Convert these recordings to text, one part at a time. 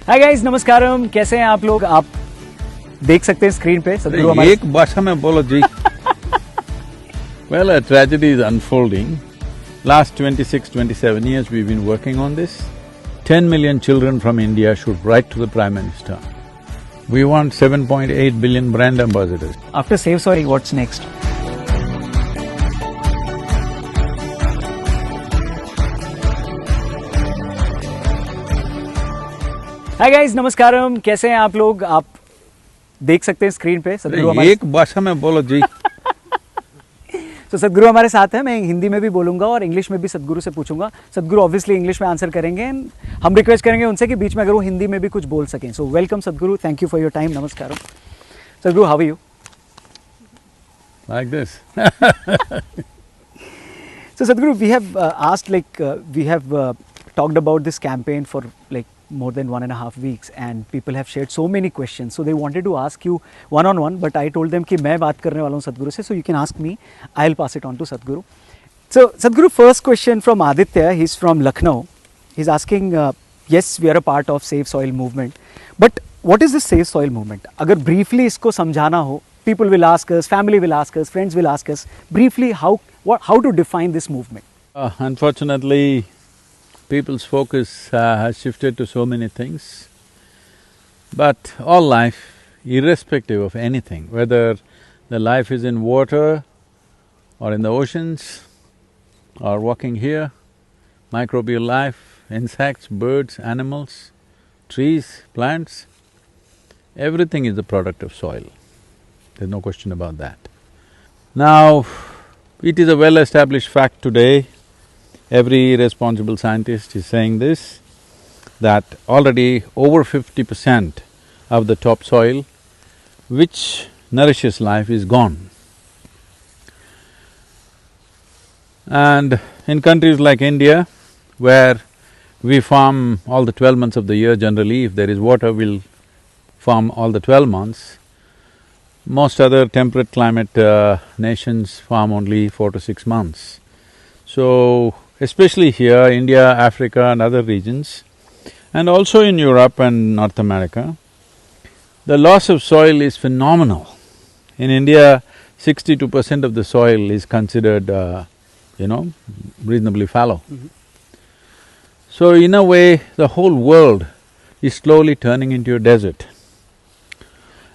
हाय guys, नमस्कारम। कैसे हैं आप लोग? आप देख सकते हैं स्क्रीन पे सदगुरु हमारे एक भाषा में बोलो जी। Well, a tragedy is unfolding. Last 26-27 years we've been working on this. 10 million children from India should write to the Prime Minister. We want 7.8 billion brand ambassadors. After Save Soil, what's next? Hi guys, नमस्कारम। कैसे हैं आप लोग? आप देख सकते हैं screen पे सदगुरु हमारे एक भाषा में बोलो जी। तो सदगुरु हमारे साथ है। मैं हिंदी में भी बोलूंगा और इंग्लिश में भी सदगुरु से पूछूंगा। सदगुरु ऑब्वियसली इंग्लिश में आंसर करेंगे। हम रिक्वेस्ट करेंगे उनसे कि बीच में अगर वो हिंदी में भी कुछ बोल सकें। So welcome Sadhguru, thank you for your time. नमस्कार Sadhguru, how are you? Like this. So Sadhguru, we have we have talked about this campaign for like more than 1.5 weeks, and people have shared so many questions. So they wanted to ask you one on one, but I told them कि मैं बात करने वाला हूँ सदगुरु से, so you can ask me. I'll pass it on to Sadhguru. So Sadhguru, first question from Aditya. He's from Lucknow. He's asking, yes, we are a part of Save Soil movement, but what is this Save Soil movement? अगर briefly इसको समझाना हो, people will ask us, family will ask us, friends will ask us. Briefly, how to define this movement? Unfortunately, people's focus has shifted to so many things. But all life, irrespective of anything, whether the life is in water or in the oceans or walking here, microbial life, insects, birds, animals, trees, plants, everything is the product of soil. There's no question about that. Now, it is a well-established fact today, every responsible scientist is saying this, that already over 50% of the topsoil which nourishes life is gone. And in countries like India, where we farm all the 12 months of the year generally, if there is water, we'll farm all the 12 months. Most other temperate climate nations farm only 4 to 6 months. So, especially here, India, Africa and other regions, and also in Europe and North America, the loss of soil is phenomenal. In India, 62% of the soil is considered, reasonably fallow. So, in a way, the whole world is slowly turning into a desert.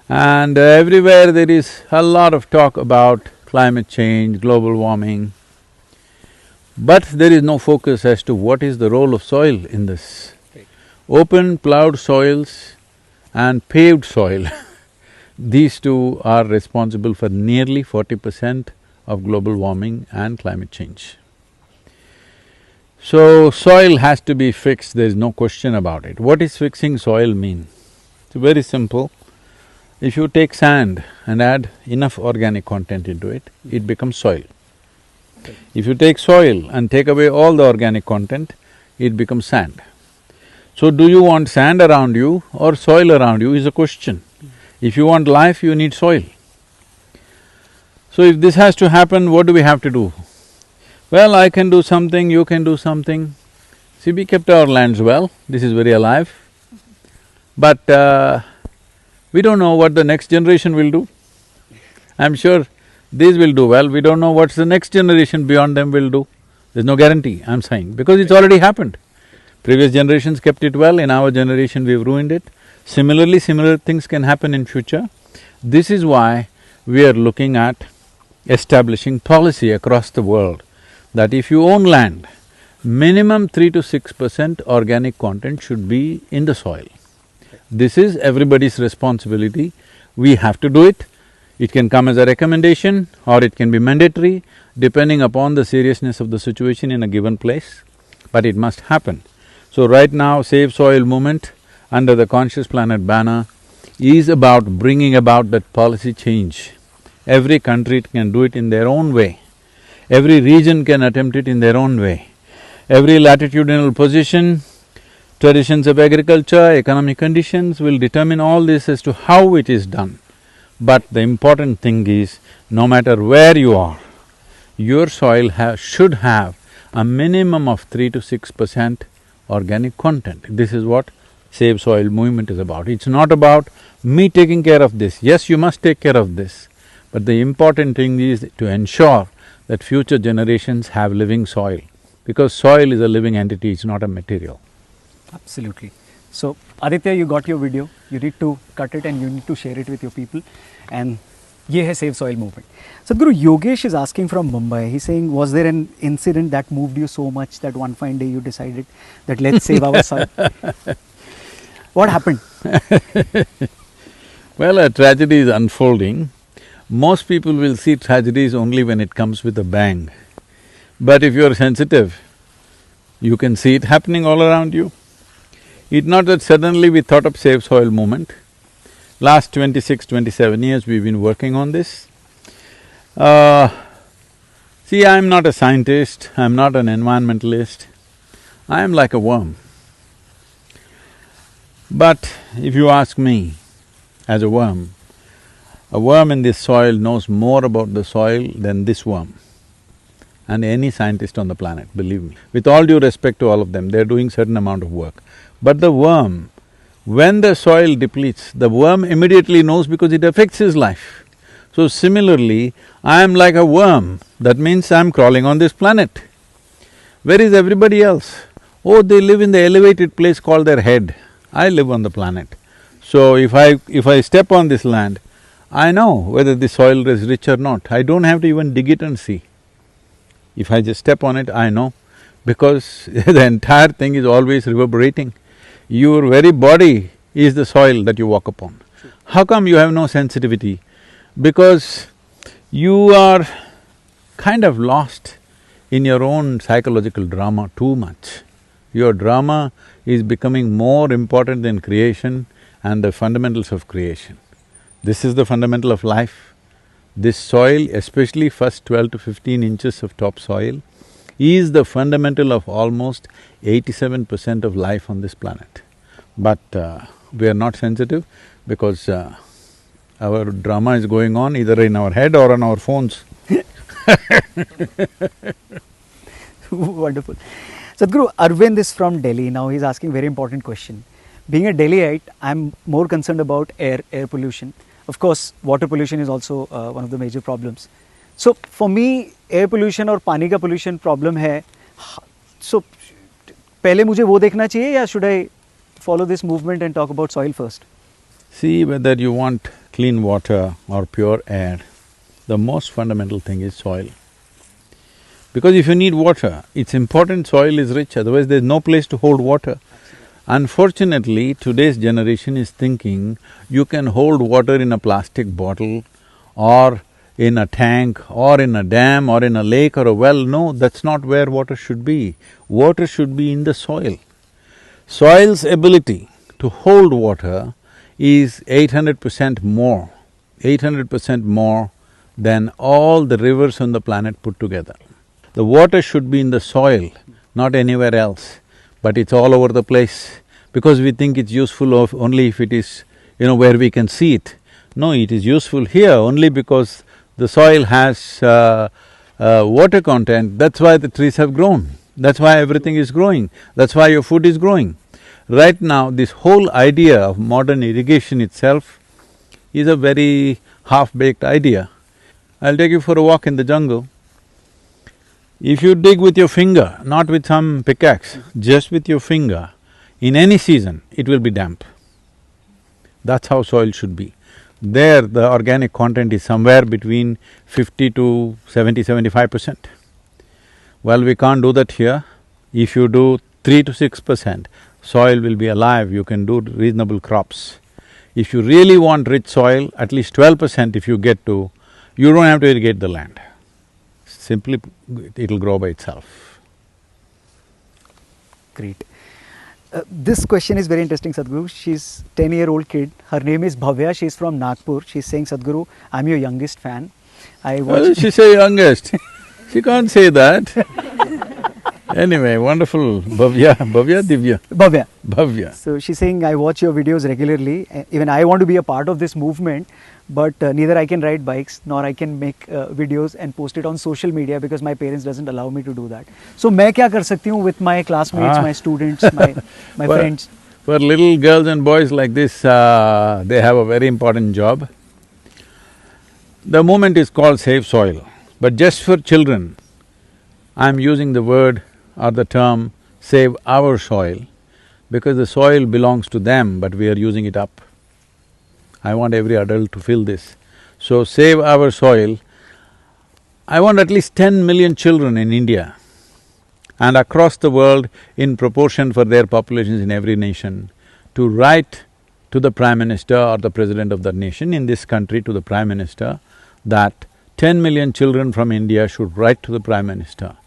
And everywhere there is a lot of talk about climate change, global warming, but there is no focus as to what is the role of soil in this. Open ploughed soils and paved soil, these two are responsible for nearly 40% of global warming and climate change. So, soil has to be fixed, there is no question about it. What is fixing soil mean? It's very simple. If you take sand and add enough organic content into it, it becomes soil. If you take soil and take away all the organic content, it becomes sand. So do you want sand around you or soil around you is a question. If you want life, you need soil. So if this has to happen, what do we have to do? Well, I can do something, you can do something. See, we kept our lands well, this is very alive, but we don't know what the next generation will do. I'm sure these will do well, we don't know what the next generation beyond them will do. There's no guarantee, I'm saying, because it's already happened. Previous generations kept it well, in our generation we've ruined it. Similarly, similar things can happen in future. This is why we are looking at establishing policy across the world that if you own land, minimum 3 to 6% organic content should be in the soil. This is everybody's responsibility, we have to do it. It can come as a recommendation or it can be mandatory, depending upon the seriousness of the situation in a given place, but it must happen. So right now, Save Soil movement under the Conscious Planet banner is about bringing about that policy change. Every country can do it in their own way, every region can attempt it in their own way. Every latitudinal position, traditions of agriculture, economic conditions will determine all this as to how it is done. But the important thing is, no matter where you are, your soil should have a minimum of 3 to 6% organic content. This is what Save Soil movement is about. It's not about me taking care of this. Yes, you must take care of this, but the important thing is to ensure that future generations have living soil, because soil is a living entity, it's not a material. Absolutely. So, Aditya, you got your video. You need to cut it and you need to share it with your people. And ये है Save Soil movement. Sadhguru, Yogesh is asking from Mumbai. He's saying, was there an incident that moved you so much that one fine day you decided that let's save our soil? What happened? Well, a tragedy is unfolding. Most people will see tragedies only when it comes with a bang. But if you're sensitive, you can see it happening all around you. It's not that suddenly we thought of Save Soil movement. Last 26, 27 years we've been working on this. See, I'm not a scientist, I'm not an environmentalist, I am like a worm. But if you ask me, as a worm in this soil knows more about the soil than this worm and any scientist on the planet, believe me. With all due respect to all of them, they're doing certain amount of work. But the worm, when the soil depletes, the worm immediately knows because it affects his life. So similarly, I am like a worm, that means I'm crawling on this planet. Where is everybody else? Oh, they live in the elevated place called their head. I live on the planet. So if I step on this land, I know whether the soil is rich or not. I don't have to even dig it and see. If I just step on it, I know, because the entire thing is always reverberating. Your very body is the soil that you walk upon. How come you have no sensitivity? Because you are kind of lost in your own psychological drama too much. Your drama is becoming more important than creation and the fundamentals of creation. This is the fundamental of life. This soil, especially first 12 to 15 inches of topsoil, is the fundamental of almost 87% of life on this planet. But we are not sensitive because our drama is going on either in our head or on our phones. Wonderful. Sadhguru, Arvind is from Delhi. Now he's asking very important question. Being a Delhiite, I'm more concerned about air pollution. Of course, water pollution is also one of the major problems. So for me, air pollution और पानी का pollution problem है. So पहले मुझे वो देखना चाहिए या should I follow this movement and talk about soil first? See, whether you want clean water or pure air, the most fundamental thing is soil. Because if you need water, it's important soil is rich, otherwise there's no place to hold water. Unfortunately, today's generation is thinking you can hold water in a plastic bottle or in a tank or in a dam or in a lake or a well. No, that's not where water should be. Water should be in the soil. Soil's ability to hold water is 800% more, 800% more than all the rivers on the planet put together. The water should be in the soil, not anywhere else, but it's all over the place because we think it's useful only if it is, where we can see it. No, it is useful here only because the soil has water content, that's why the trees have grown, that's why everything is growing, that's why your food is growing. Right now, this whole idea of modern irrigation itself is a very half-baked idea. I'll take you for a walk in the jungle. If you dig with your finger, not with some pickaxe, just with your finger, in any season, it will be damp. That's how soil should be. There, the organic content is somewhere between 50 to 70–75%. Well, we can't do that here. If you do 3 to 6%, soil will be alive, you can do reasonable crops. If you really want rich soil, at least 12% if you get to, you don't have to irrigate the land. Simply, it'll grow by itself. Great. This question is very interesting, Sadhguru. She's 10-year-old kid. Her name is Bhavya. She's from Nagpur. She's saying, Sadhguru, I'm your youngest fan. I watch… Well, she say youngest. She can't say that. Anyway, wonderful. Bhavya, Divya? Bhavya. So she's saying, I watch your videos regularly. Even I want to be a part of this movement, but neither I can ride bikes nor I can make videos and post it on social media because my parents doesn't allow me to do that. So मैं क्या कर सकती हूँ with my classmates, my students, my friends? For little girls and boys like this, they have a very important job. The movement is called Save Soil, but just for children, I'm using the word or the term save our soil, because the soil belongs to them, but we are using it up. I want every adult to feel this. So, save our soil. I want at least 10 million children in India and across the world in proportion for their populations in every nation to write to the Prime Minister or the President of the nation, in this country to the Prime Minister, that 10 million children from India should write to the Prime Minister,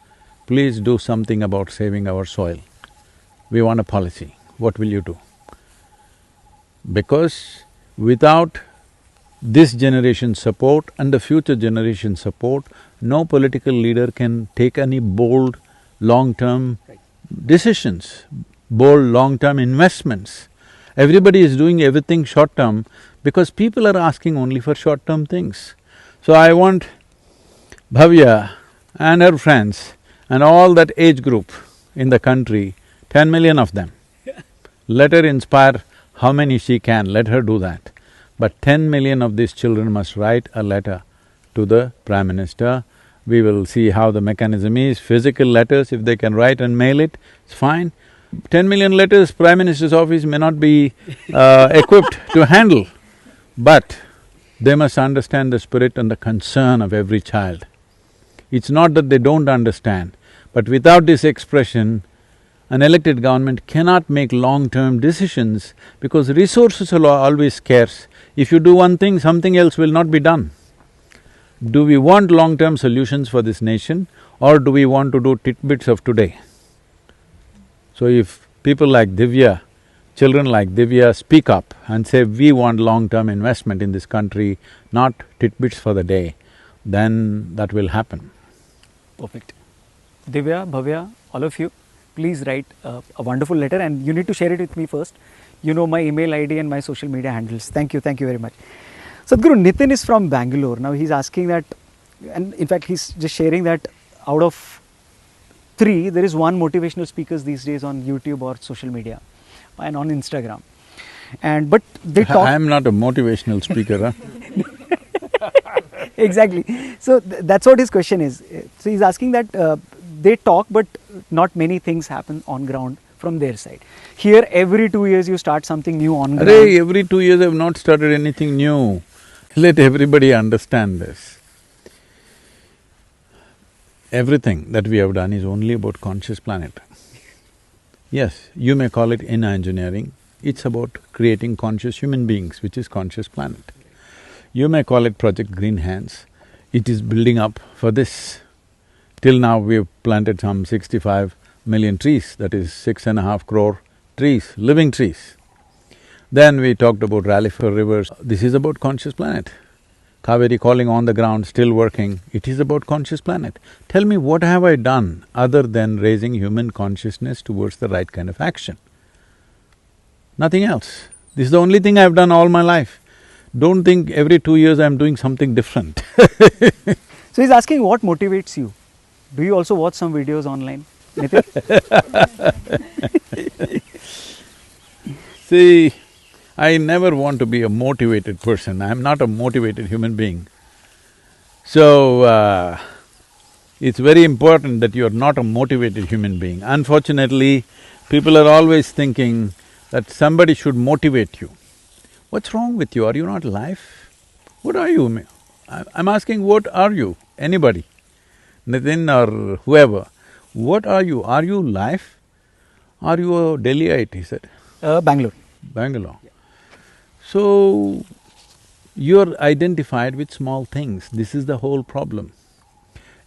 please do something about saving our soil. We want a policy. What will you do? Because without this generation's support and the future generation's support, no political leader can take any bold, long-term decisions, bold, long-term investments. Everybody is doing everything short-term because people are asking only for short-term things. So I want Bhavya and her friends and all that age group in the country, 10 million of them, let her inspire how many she can, let her do that. But 10 million of these children must write a letter to the Prime Minister. We will see how the mechanism is, physical letters, if they can write and mail it, it's fine. 10 million letters, Prime Minister's office may not be equipped to handle, but they must understand the spirit and the concern of every child. It's not that they don't understand, but without this expression, an elected government cannot make long-term decisions because resources are always scarce. If you do one thing, something else will not be done. Do we want long-term solutions for this nation, or do we want to do tidbits of today? So if people like Divya, children like Divya speak up and say, we want long-term investment in this country, not tidbits for the day, then that will happen. Perfect. Divya, Bhavya, all of you, please write a wonderful letter, and you need to share it with me first. You know my email ID and my social media handles. Thank you very much. Sadhguru, Nitin is from Bangalore. Now he's asking that, and in fact he's just sharing that out of 3, there is 1 motivational speakers these days on YouTube or social media and on Instagram. But they talk… I'm not a motivational speaker, huh? Exactly. So that's what his question is. So he's asking that they talk, but not many things happen on ground from their side. Here, every 2 years you start something new on ground. Arey, every 2 years I've not started anything new. Let everybody understand this. Everything that we have done is only about conscious planet. Yes, you may call it inner engineering, it's about creating conscious human beings, which is conscious planet. You may call it Project Green Hands, it is building up for this. Till now we've planted some 65 million trees, that is 6.5 crore trees, living trees. Then we talked about Rally for Rivers, this is about conscious planet. Kaveri calling on the ground, still working, it is about conscious planet. Tell me, what have I done other than raising human consciousness towards the right kind of action? Nothing else. This is the only thing I've done all my life. Don't think every 2 years I'm doing something different. So he's asking, what motivates you? Do you also watch some videos online, Nitin? See, I never want to be a motivated person, I'm not a motivated human being. So, it's very important that you're not a motivated human being. Unfortunately, people are always thinking that somebody should motivate you. What's wrong with you? Are you not life? What are you? I'm asking, what are you? Anybody, Nitin or whoever, what are you? Are you life? Are you a Delhiite, he said? Bangalore. Bangalore. Yeah. So, you're identified with small things, this is the whole problem.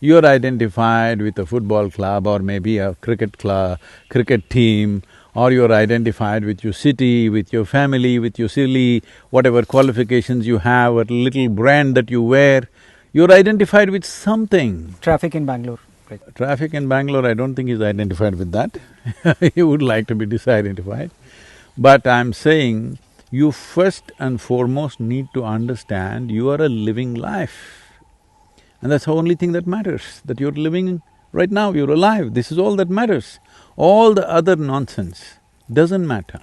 You're identified with a football club or maybe a cricket team, or you're identified with your city, with your family, with your silly whatever qualifications you have, a little brand that you wear. You're identified with something. Traffic in Bangalore. Right. Traffic in Bangalore, I don't think he's identified with that. He would like to be disidentified. But I'm saying, you first and foremost need to understand you are a living life. And that's the only thing that matters, that you're living right now, you're alive, this is all that matters. All the other nonsense doesn't matter.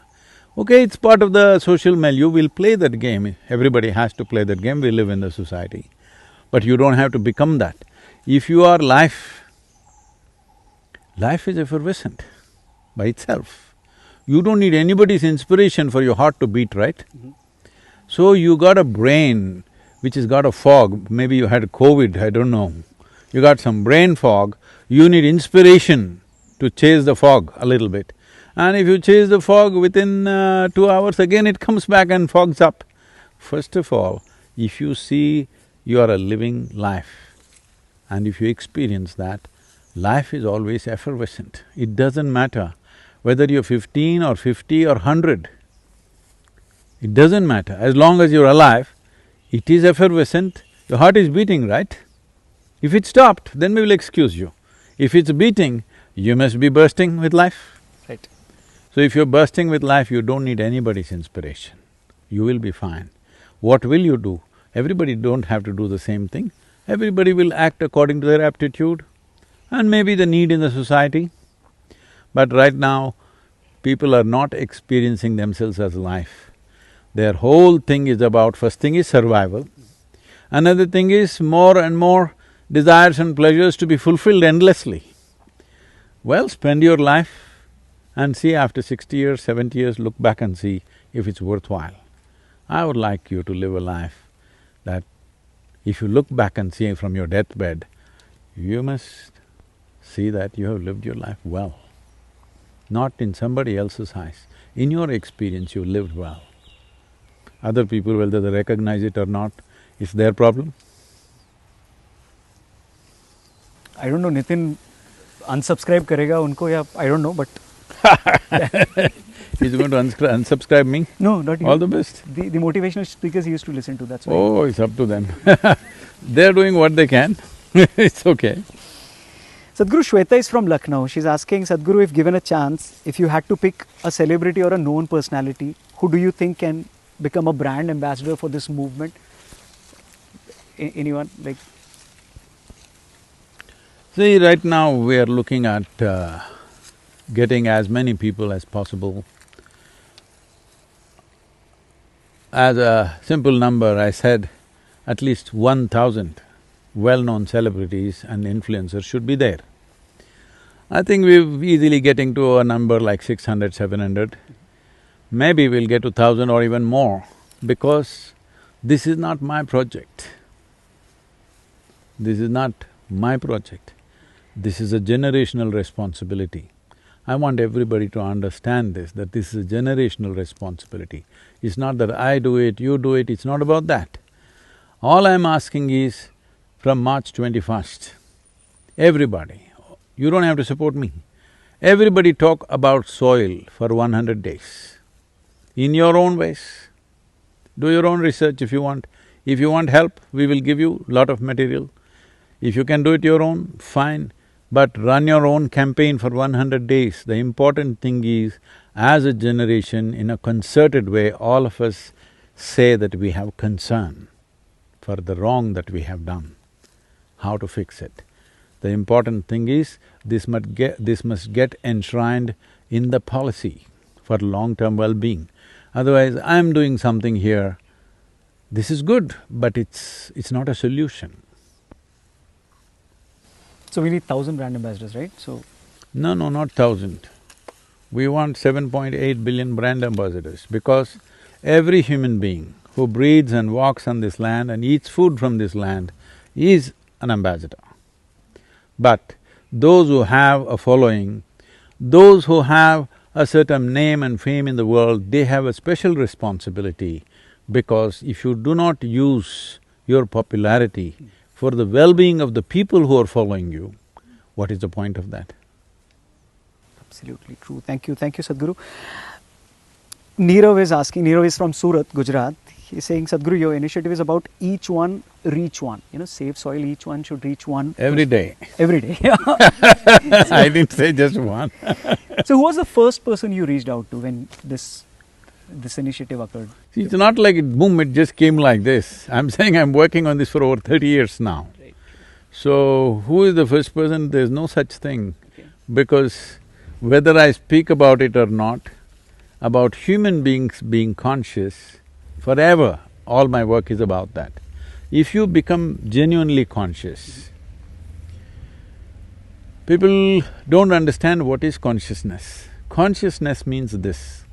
Okay, it's part of the social milieu, we'll play that game. Everybody has to play that game, we live in the society. But you don't have to become that. If you are life, life is effervescent by itself. You don't need anybody's inspiration for your heart to beat, right? So you got a brain which has got a fog, maybe you had COVID, I don't know. You got some brain fog, you need inspiration to chase the fog a little bit. And if you chase the fog within 2 hours, again it comes back and fogs up. First of all, if you see you are a living life and if you experience that, life is always effervescent. It doesn't matter whether you're 15 or 50 or 100. It doesn't matter, as long as you're alive, it is effervescent, your heart is beating, right? If it stopped, then we will excuse you. If it's beating, you must be bursting with life. Right. So if you're bursting with life, you don't need anybody's inspiration. You will be fine. What will you do? Everybody don't have to do the same thing. Everybody will act according to their aptitude and maybe the need in the society. But right now, people are not experiencing themselves as life. Their whole thing is about, first thing is survival, another thing is more and more desires and pleasures to be fulfilled endlessly. Well, spend your life and see after 60 years, 70 years, look back and see if it's worthwhile. I would like you to live a life that if you look back and see from your deathbed, you must see that you have lived your life well, not in somebody else's eyes. In your experience, you lived well. Other people, whether they recognize it or not, it's their problem. I don't know, Nitin unsubscribe करेगा उनको या I don't know, but He's going to unsubscribe me? no, not you. All the best. The motivational speakers he used to listen to, that's why. Oh, it's up to them. They're doing what they can, it's okay. Sadhguru, Shweta is from Lucknow. She's asking, Sadhguru, if given a chance, if you had to pick a celebrity or a known personality, who do you think can become a brand ambassador for this movement? Anyone like… See, right now we are looking at getting as many people as possible. As a simple number, I said at least 1,000 well-known celebrities and influencers should be there. I think we're easily getting to a number like 600, 700. Maybe we'll get to 1,000 or even more, because this is not my project. This is not my project. This is a generational responsibility. I want everybody to understand this, that this is a generational responsibility. It's not that I do it, you do it, it's not about that. All I'm asking is, from March 21st, everybody, you don't have to support me, everybody talk about soil for 100 days. In your own ways, do your own research if you want. If you want help, we will give you lot of material. If you can do it your own, fine, but run your own campaign for 100 days. The important thing is, as a generation, in a concerted way, all of us say that we have concern for the wrong that we have done, how to fix it. The important thing is, this must get enshrined in the policy for long-term well-being. Otherwise, I'm doing something here, this is good, but it's not a solution. So we need 1,000 brand ambassadors, right? So… No, not 1,000. We want 7.8 billion brand ambassadors, because every human being who breathes and walks on this land and eats food from this land is an ambassador. But those who have a following, those who have a certain name and fame in the world, they have a special responsibility, because if you do not use your popularity for the well-being of the people who are following you, what is the point of that? Absolutely true. Thank you, Sadhguru. Nirav is asking, Nirav is from Surat, Gujarat. He's saying, Sadhguru, your initiative is about each one, reach one. Save soil, each one should reach one. Every day. Every day. I didn't say just one. So who was the first person you reached out to when this initiative occurred? See, it's not like boom, it just came like this. I'm saying I'm working on this for over 30 years now. Right. So, who is the first person? There's no such thing. Okay. Because whether I speak about it or not, about human beings being conscious, forever, all my work is about that. If you become genuinely conscious, people don't understand what is consciousness. Consciousness means this.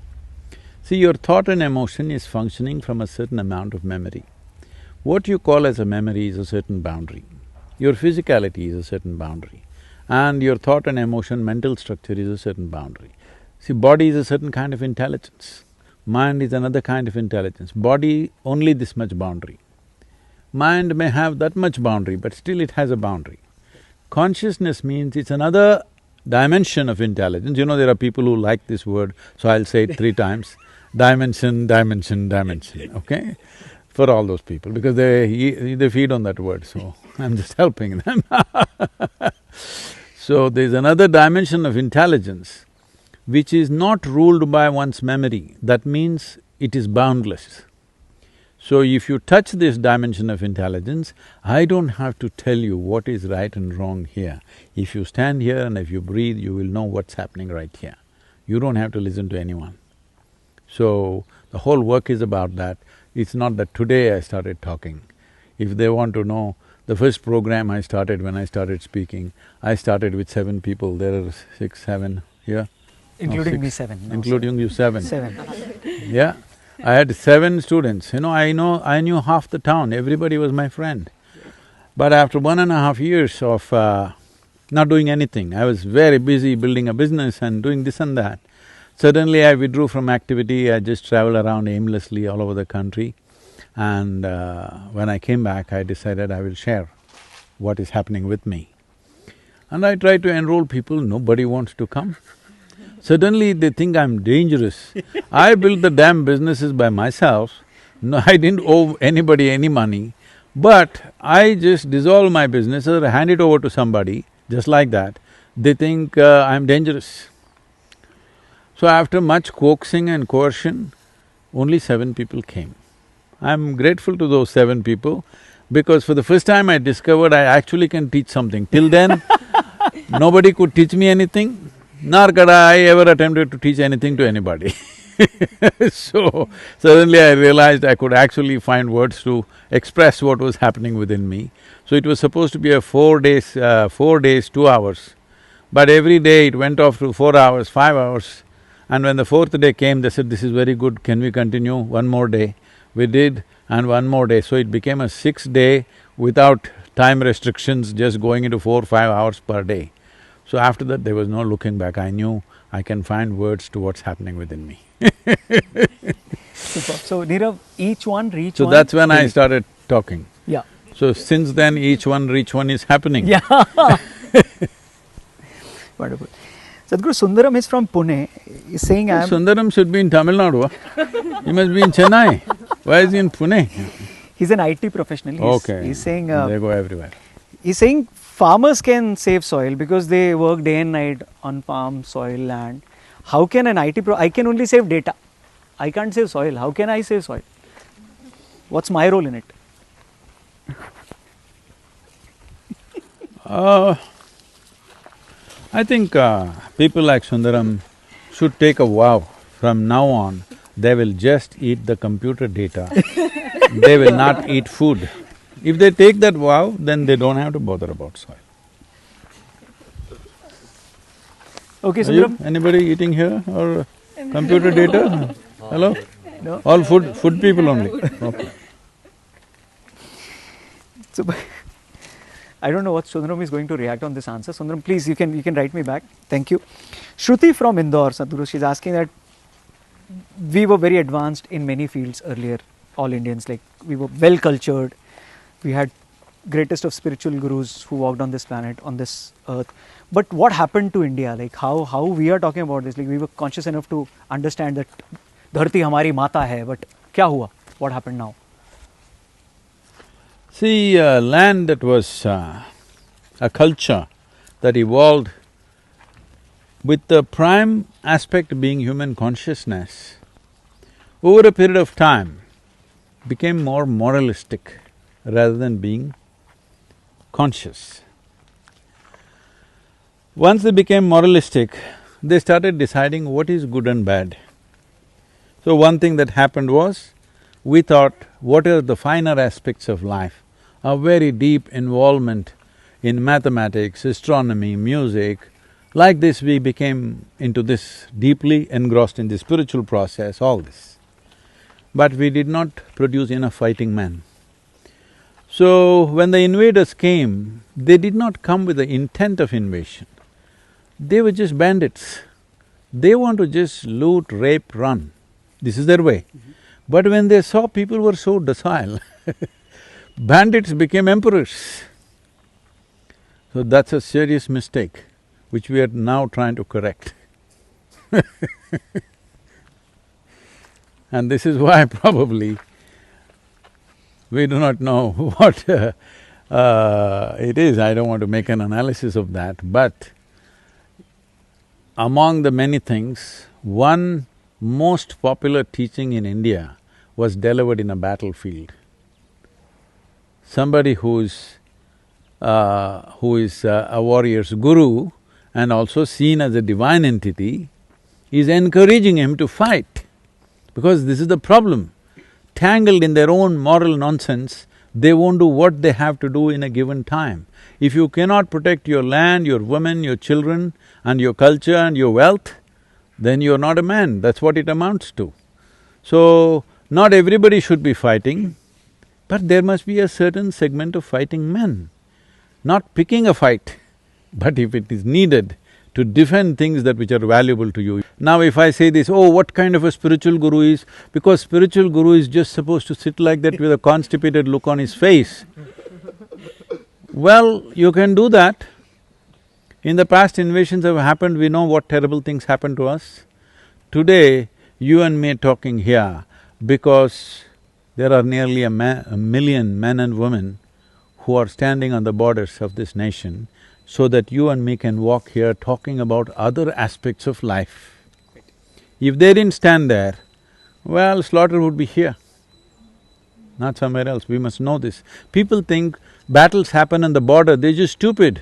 See, your thought and emotion is functioning from a certain amount of memory. What you call as a memory is a certain boundary. Your physicality is a certain boundary. And your thought and emotion, mental structure is a certain boundary. See, body is a certain kind of intelligence, mind is another kind of intelligence. Body, only this much boundary. Mind may have that much boundary, but still it has a boundary. Consciousness means it's another dimension of intelligence. You know, there are people who like this word, so I'll say it 3 times. Dimension, dimension, dimension, okay? For all those people, because they feed on that word, so I'm just helping them. So there's another dimension of intelligence which is not ruled by one's memory. That means it is boundless. So if you touch this dimension of intelligence, I don't have to tell you what is right and wrong here. If you stand here and if you breathe, you will know what's happening right here. You don't have to listen to anyone. So the whole work is about that. It's not that today I started talking. If they want to know, the first program I started when I started speaking, I started with 7 people. There are 6, 7 here. Including me, 7. No, including you, 7. 7. Yeah, I had 7 students. I knew half the town, everybody was my friend. But after 1.5 years of not doing anything, I was very busy building a business and doing this and that. Suddenly I withdrew from activity, I just traveled around aimlessly all over the country. And when I came back, I decided I will share what is happening with me. And I tried to enroll people, nobody wants to come. Suddenly they think I'm dangerous. I built the damn businesses by myself, no, I didn't owe anybody any money, but I just dissolve my business or hand it over to somebody, just like that. They think I'm dangerous. So after much coaxing and coercion, only 7 people came. I'm grateful to those 7 people because for the first time I discovered I actually can teach something. Till then, nobody could teach me anything, nor could I ever attempted to teach anything to anybody. So, suddenly I realized I could actually find words to express what was happening within me. So it was supposed to be a 4 days, 2 hours. But every day it went off to 4 hours, 5 hours. And when the 4th day came, they said, this is very good, can we continue? 1 more day. We did, and 1 more day. So it became a 6th day without time restrictions, just going into 4 or 5 hours per day. So after that, there was no looking back. I knew I can find words to what's happening within me. Super. So Nirav, each one reach So one… that's when I started talking. Yeah. So since then, each one reach one is happening. Yeah. Wonderful. Sadhguru, Sundaram is from Pune. He's saying I am… Sundaram should be in Tamil Nadu, huh? He must be in Chennai. Why is he in Pune? He's an IT professional. Okay. He's saying… they go everywhere. he's saying farmers can save soil because they work day and night on farm, soil, land. How can an IT I can only save data. I can't save soil. How can I save soil? What's my role in it? I think people like Sundaram should take a vow. From now on, they will just eat the computer data, they will not eat food. If they take that vow, then they don't have to bother about soil. Okay, Are Sundaram. you, anybody eating here or computer data? Hello? No. All food people only, okay. So, I don't know what Sundaram is going to react on this answer. Sundaram, please, you can write me back. Thank you. Shruti from Indore, Sadhguru, she's asking that we were very advanced in many fields earlier, all Indians, like we were well cultured, we had greatest of spiritual gurus who walked on this planet, on this earth. But what happened to India? Like how we are talking about this, like we were conscious enough to understand that dharti hamari mata hai, but kya hua? What happened now? See, land that was a culture that evolved with the prime aspect being human consciousness, over a period of time became more moralistic rather than being conscious. Once they became moralistic, they started deciding what is good and bad. So one thing that happened was, we thought, what are the finer aspects of life? A very deep involvement in mathematics, astronomy, music. Like this, we became into this, deeply engrossed in the spiritual process, all this. But we did not produce enough fighting men. So, when the invaders came, they did not come with the intent of invasion. They were just bandits. They want to just loot, rape, run. This is their way. But when they saw people were so docile, bandits became emperors. So that's a serious mistake, which we are now trying to correct. And this is why probably we do not know what it is. I don't want to make an analysis of that, but among the many things, one most popular teaching in India was delivered in a battlefield. Somebody who is a warrior's guru and also seen as a divine entity is encouraging him to fight, because this is the problem. Tangled in their own moral nonsense, they won't do what they have to do in a given time. If you cannot protect your land, your women, your children and your culture and your wealth, then you're not a man, that's what it amounts to. So, not everybody should be fighting, but there must be a certain segment of fighting men. Not picking a fight, but if it is needed to defend things that which are valuable to you. Now if I say this, oh, what kind of a spiritual guru is… because spiritual guru is just supposed to sit like that with a constipated look on his face. Well, you can do that. In the past, invasions have happened, we know what terrible things happened to us. Today, you and me are talking here because there are nearly a million men and women who are standing on the borders of this nation, so that you and me can walk here talking about other aspects of life. If they didn't stand there, well, slaughter would be here, not somewhere else. We must know this. People think battles happen on the border, they're just stupid.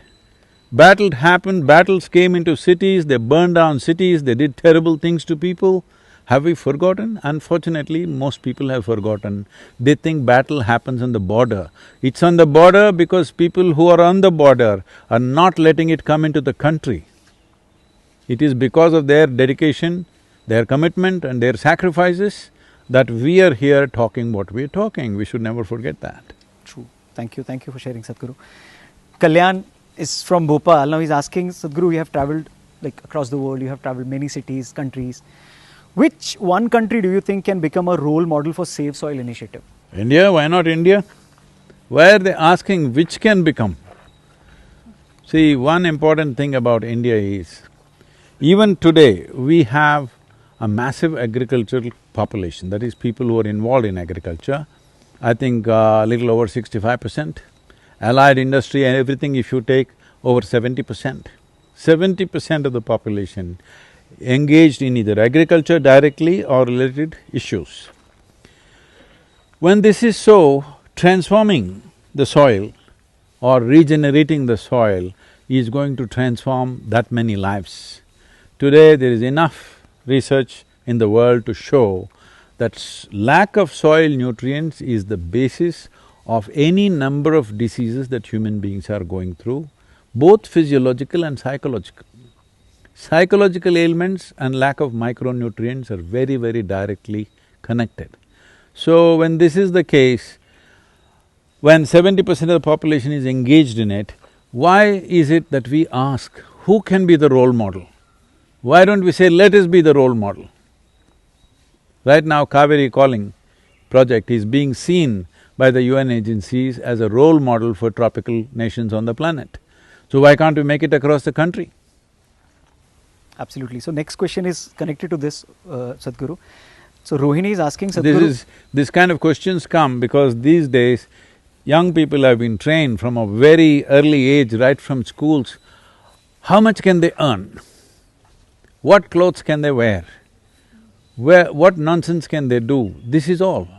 Battles happened, battles came into cities, they burned down cities, they did terrible things to people. Have we forgotten? Unfortunately, most people have forgotten. They think battle happens on the border. It's on the border because people who are on the border are not letting it come into the country. It is because of their dedication, their commitment and their sacrifices that we are here talking what we are talking. We should never forget that. True. Thank you for sharing, Sadhguru. Kalyan is from Bhopal. Now he's asking, Sadhguru, you have travelled like across the world, you have travelled many cities, countries. Which one country do you think can become a role model for Save Soil initiative? India, why not India? Why are they asking which can become? See, one important thing about India is, even today, we have a massive agricultural population, that is people who are involved in agriculture. I think little over 65%. Allied industry and everything, if you take, over 70%. 70% of the population engaged in either agriculture directly or related issues. When this is so, transforming the soil or regenerating the soil is going to transform that many lives. Today there is enough research in the world to show that lack of soil nutrients is the basis of any number of diseases that human beings are going through, both physiological and psychological. Psychological ailments and lack of micronutrients are very, very directly connected. So when this is the case, when 70% of the population is engaged in it, why is it that we ask, who can be the role model? Why don't we say, let us be the role model? Right now, Kaveri Calling project is being seen by the UN agencies as a role model for tropical nations on the planet. So why can't we make it across the country? Absolutely. So next question is connected to this, Sadhguru. So Rohini is asking Sadhguru… This kind of questions come because these days, young people have been trained from a very early age, right from schools. How much can they earn? What clothes can they wear? What nonsense can they do? This is all.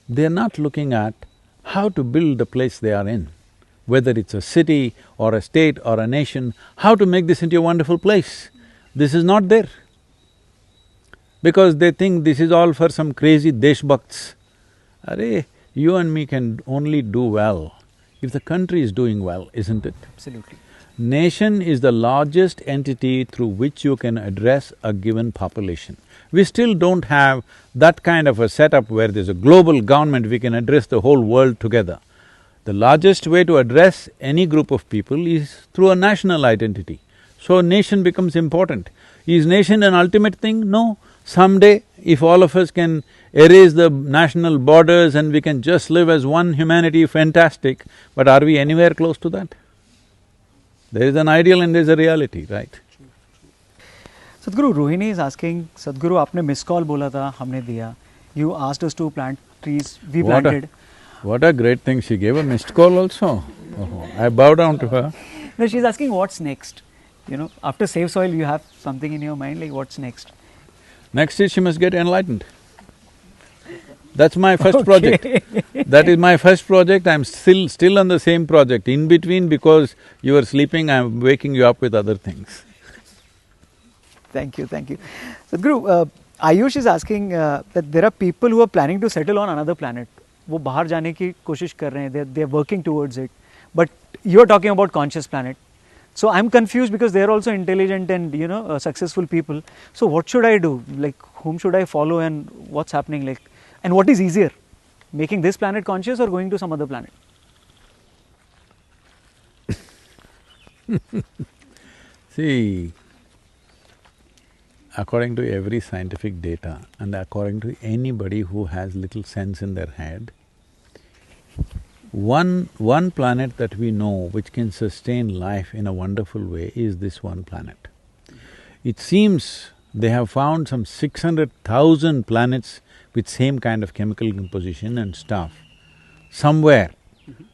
They're not looking at how to build the place they are in, whether it's a city or a state or a nation, how to make this into a wonderful place. This is not there. because they think this is all for some crazy deshbhakts. Arey, you and me can only do well if the country is doing well, isn't it? Absolutely. Nation is the largest entity through which you can address a given population. We still don't have that kind of a setup where there's a global government, we can address the whole world together. The largest way to address any group of people is through a national identity. So nation becomes important. Is nation an ultimate thing? No. Someday, if all of us can erase the national borders and we can just live as one humanity, fantastic. But are we anywhere close to that? There is an ideal and there is a reality, right? Sadhguru, Rohini is asking, Sadhguru, आपने miss call बोला था, हमने दिया. You asked us to plant trees, we planted. What a great thing, she gave a missed call also. Oh, I bow down to her. No, she's asking what's next. You know, after Save Soil, you have something in your mind, like what's next? Next is she must get enlightened. That's my first project. That is my first project, I'm still on the same project. In between, because you are sleeping, I'm waking you up with other things. Thank you, thank you. Sadhguru, Ayush is asking that there are people who are planning to settle on another planet. वो बाहर जाने की कोशिश कर रहे हैं, they're working towards it. But you're talking about conscious planet. So I'm confused because they're also intelligent and, you know, successful people. So what should I do? Like, whom should I follow and what's happening? Like, and what is easier, making this planet conscious or going to some other planet? See, according to every scientific data and according to anybody who has little sense in their head, one planet that we know which can sustain life in a wonderful way is this one planet. It seems they have found some 600,000 planets with same kind of chemical composition and stuff, somewhere,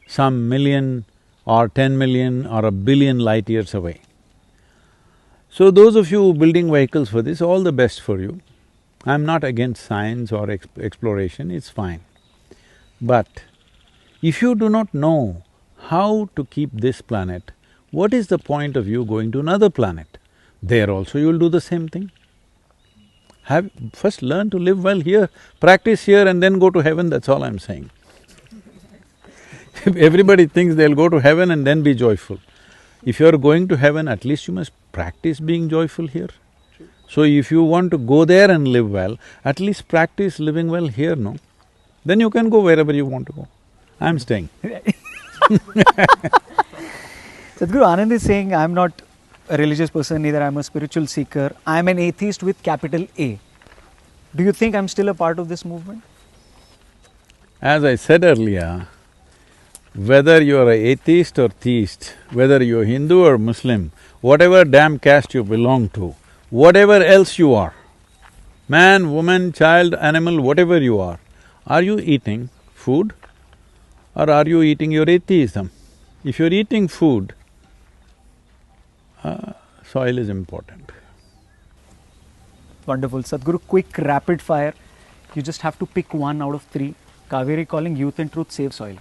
some million or 10 million or a billion light years away. So those of you building vehicles for this, all the best for you. I'm not against science or exploration, it's fine. But if you do not know how to keep this planet, what is the point of you going to another planet? There also you'll do the same thing. First learn to live well here, practice here and then go to heaven, that's all I'm saying. Everybody thinks they'll go to heaven and then be joyful. If you're going to heaven, at least you must practice being joyful here. So if you want to go there and live well, at least practice living well here, no? Then you can go wherever you want to go. I'm staying. Sadhguru, Anand is saying, I'm not a religious person, neither I'm a spiritual seeker. I'm an atheist with capital A. Do you think I'm still a part of this movement? As I said earlier, whether you're an atheist or theist, whether you're Hindu or Muslim, whatever damn caste you belong to, whatever else you are, man, woman, child, animal, whatever you are you eating food or are you eating your atheism? If you're eating food, soil is important. Wonderful. Sadhguru, quick rapid fire. You just have to pick one out of three. Kaveri calling Youth and Truth Save Soil.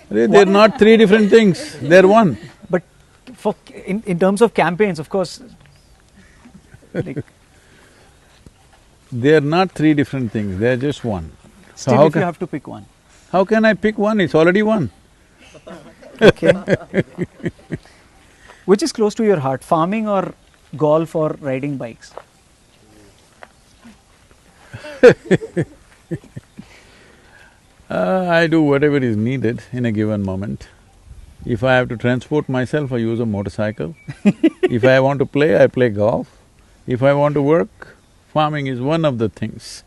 They're not three different things, they're one. But for in terms of campaigns, of course, like, they're not three different things, they're just one. Still, So if you have to pick one. How can I pick one? It's already one. Okay. Which is close to your heart, farming or golf or riding bikes? I do whatever is needed in a given moment. If I have to transport myself, I use a motorcycle. If I want to play, I play golf. If I want to work, farming is one of the things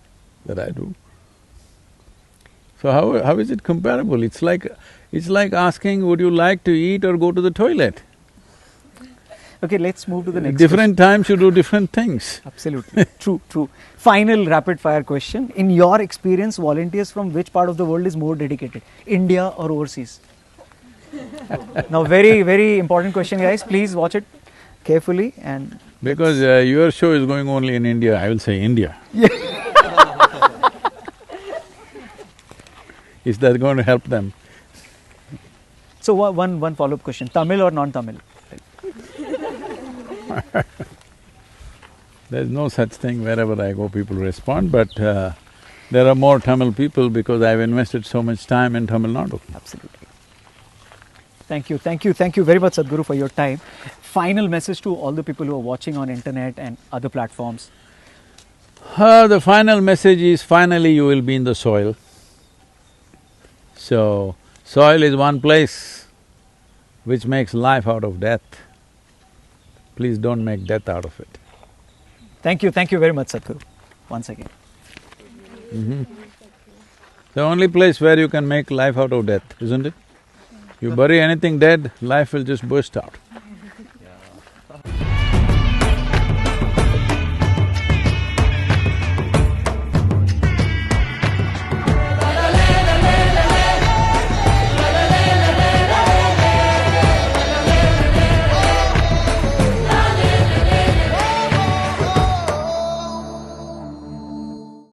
that I do. So how is it comparable? It's like asking, would you like to eat or go to the toilet? Okay, let's move to the next Different times you do different things. Absolutely. True, true. Final rapid fire question. In your experience, volunteers from which part of the world is more dedicated? India or overseas? Now very, very important question, guys. Please watch it carefully and… Because your show is going only in India, I will say India. Is that going to help them? So one follow-up question. Tamil or non-Tamil? There's no such thing, wherever I go people respond, but there are more Tamil people because I've invested so much time in Tamil Nadu. Absolutely. Thank you very much, Sadhguru, for your time. Final message to all the people who are watching on internet and other platforms. The final message is, finally you will be in the soil. So, soil is one place which makes life out of death. Please don't make death out of it. Thank you very much, Sadhguru, once again. The only place where you can make life out of death, isn't it? You bury anything dead, life will just burst out.